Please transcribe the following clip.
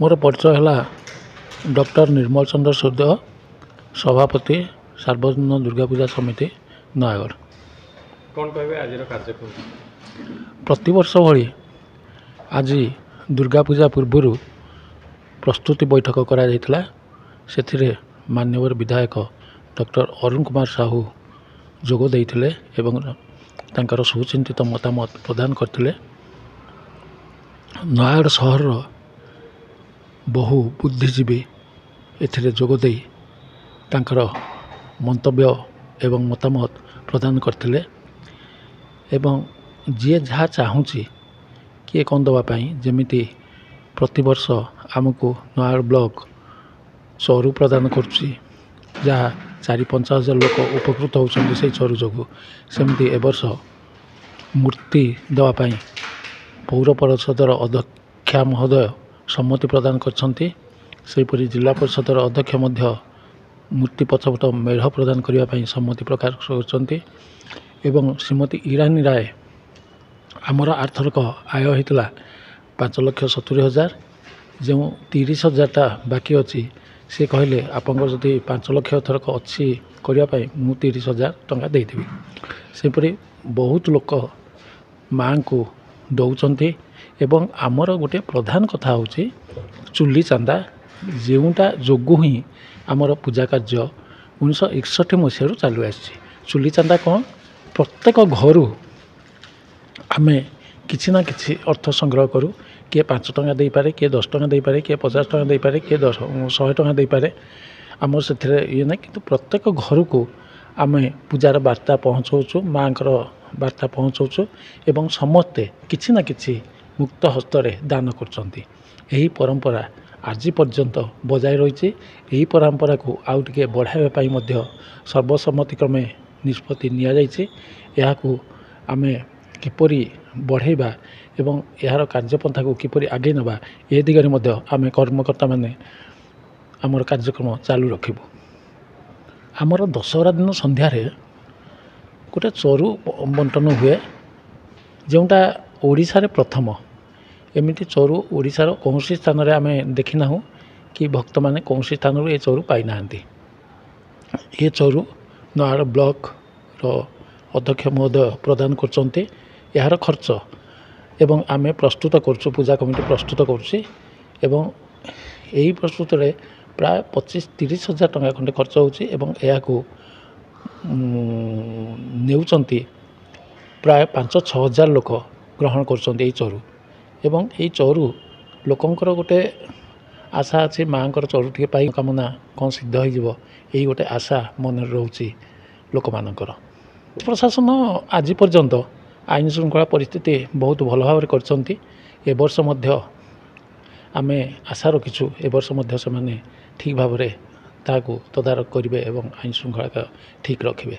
मोर परिचय है डॉक्टर निर्मल चंद्र सूर्य, सभापति सार्वजनीन दुर्गा पूजा समिति नयागढ़। कौन कहे आज कार्यक्रम प्रतिवर्ष भली आज दुर्गा पूजा पूर्व प्रस्तुति बैठक करा से माननीय विधायक डॉक्टर अरुण कुमार साहू जोग देइथिले एवं तांकर सुचिंतित मतामत प्रदान करथिले। नयागढ़ सहर बहु बुद्धिजीवी एथिरे जोग देई तांकर मंतव्य एवं मतामत प्रदान करथिले एवं जी जहाँ चाहूँगी किए कौन दवापाई जमीती प्रतिवर्ष आमको नयागढ़ ब्लॉक चरु प्रदान करुच्ची जहाँ 4-5 हजार लोक उपकृत होती से चरु जो सेमती एवर्ष मूर्ति दवापाई पौर परिषदर अध्यक्षा महोदय सम्मति प्रदान करछंती। सेहीपरि जिला परिषदर अध्यक्ष मध्य मूर्ति पछपट मेढ़ प्रदान करने सम्मति प्रकाश करछंती एवं श्रीमती ईरानी राय आमर आर्थरक आय होता 5,70,000 जो 30,000 बाकी अच्छी सी कहले आपंकर जदि 5 लाख थरक अच्छी करने मु 30,000 टंका देदेवी। सेपरी बहुत लोक माँ को दौरान एवं आमर गोटे प्रधान कथा हूँ चुली चांदा जोटा जोगु ही आमर पूजा कार्य 1961 मसीह चालू आसी। चुली चांदा कौन प्रत्येक घर आमे किसी ना किसी अर्थ संग्रह करूँ किए 5 टंका दे पारे किए 10 टंका दे पारे किए 50 टंका दे पारे किए 100 टंका दे पारे आम से ये ना कि प्रत्येक घर को आमे पूजार वार्ता पहुँचाऊँ माँ वार्ता पहुँचाऊँ एवं समस्ते किसी ना किसी मुक्त हस्तरे दान कर परंपरा आज पर्यंत बजाय रही। यही परंपरा को आउ टिके बढ़ाइबा सर्वसम्मतिक्रमे निष्पत्ति निया आमे किपरि बढ़ाइबा एवं यार कार्यपंथा को किपरि आगे नबा ए दिगरे मध्य आमे कर्मकर्ता माने आमर कार्यक्रम चालू रखिबु। आमर दशहरा दिन संध्यारे गोटे चरु बंटन हुए जोटा ओडिशा रे प्रथम एमिति चरु ओडिशार कौन स्थान रे आमे देखि ना कि भक्त माने कौन स्थान ये चरु पाई नांती। ये चरु नयागढ़ ब्लॉक रो अध्यक्ष महोदय प्रदान करछंती। यार खर्च एवं आमे प्रस्तुत करछु पूजा कमिटी प्रस्तुत करछि एवं यही प्रस्तुत रे प्राय 25-30 हजार टंका खंडे खर्च होछि एवं याकू नेउचंती प्राय 5-6 हजार लोक ग्रहण करछंती एई चरु एवं एई चरु लोकंकर गोटे आशा अच्छी माँ चरु टे पाई कामना कौन सिद्ध हो गोटे आशा मन रोचे लोक मानकर। प्रशासन आज पर्यंत आईन श्रृंखला परिस्थिति बहुत भल भाव करछंती। ए वर्ष मध्य आमे आशा रखिछु ए वर्ष मध्य से माने ठीक भाव में ताकू तदारक करेंगे एवं आईन श्रृंखला ठीक रखिए।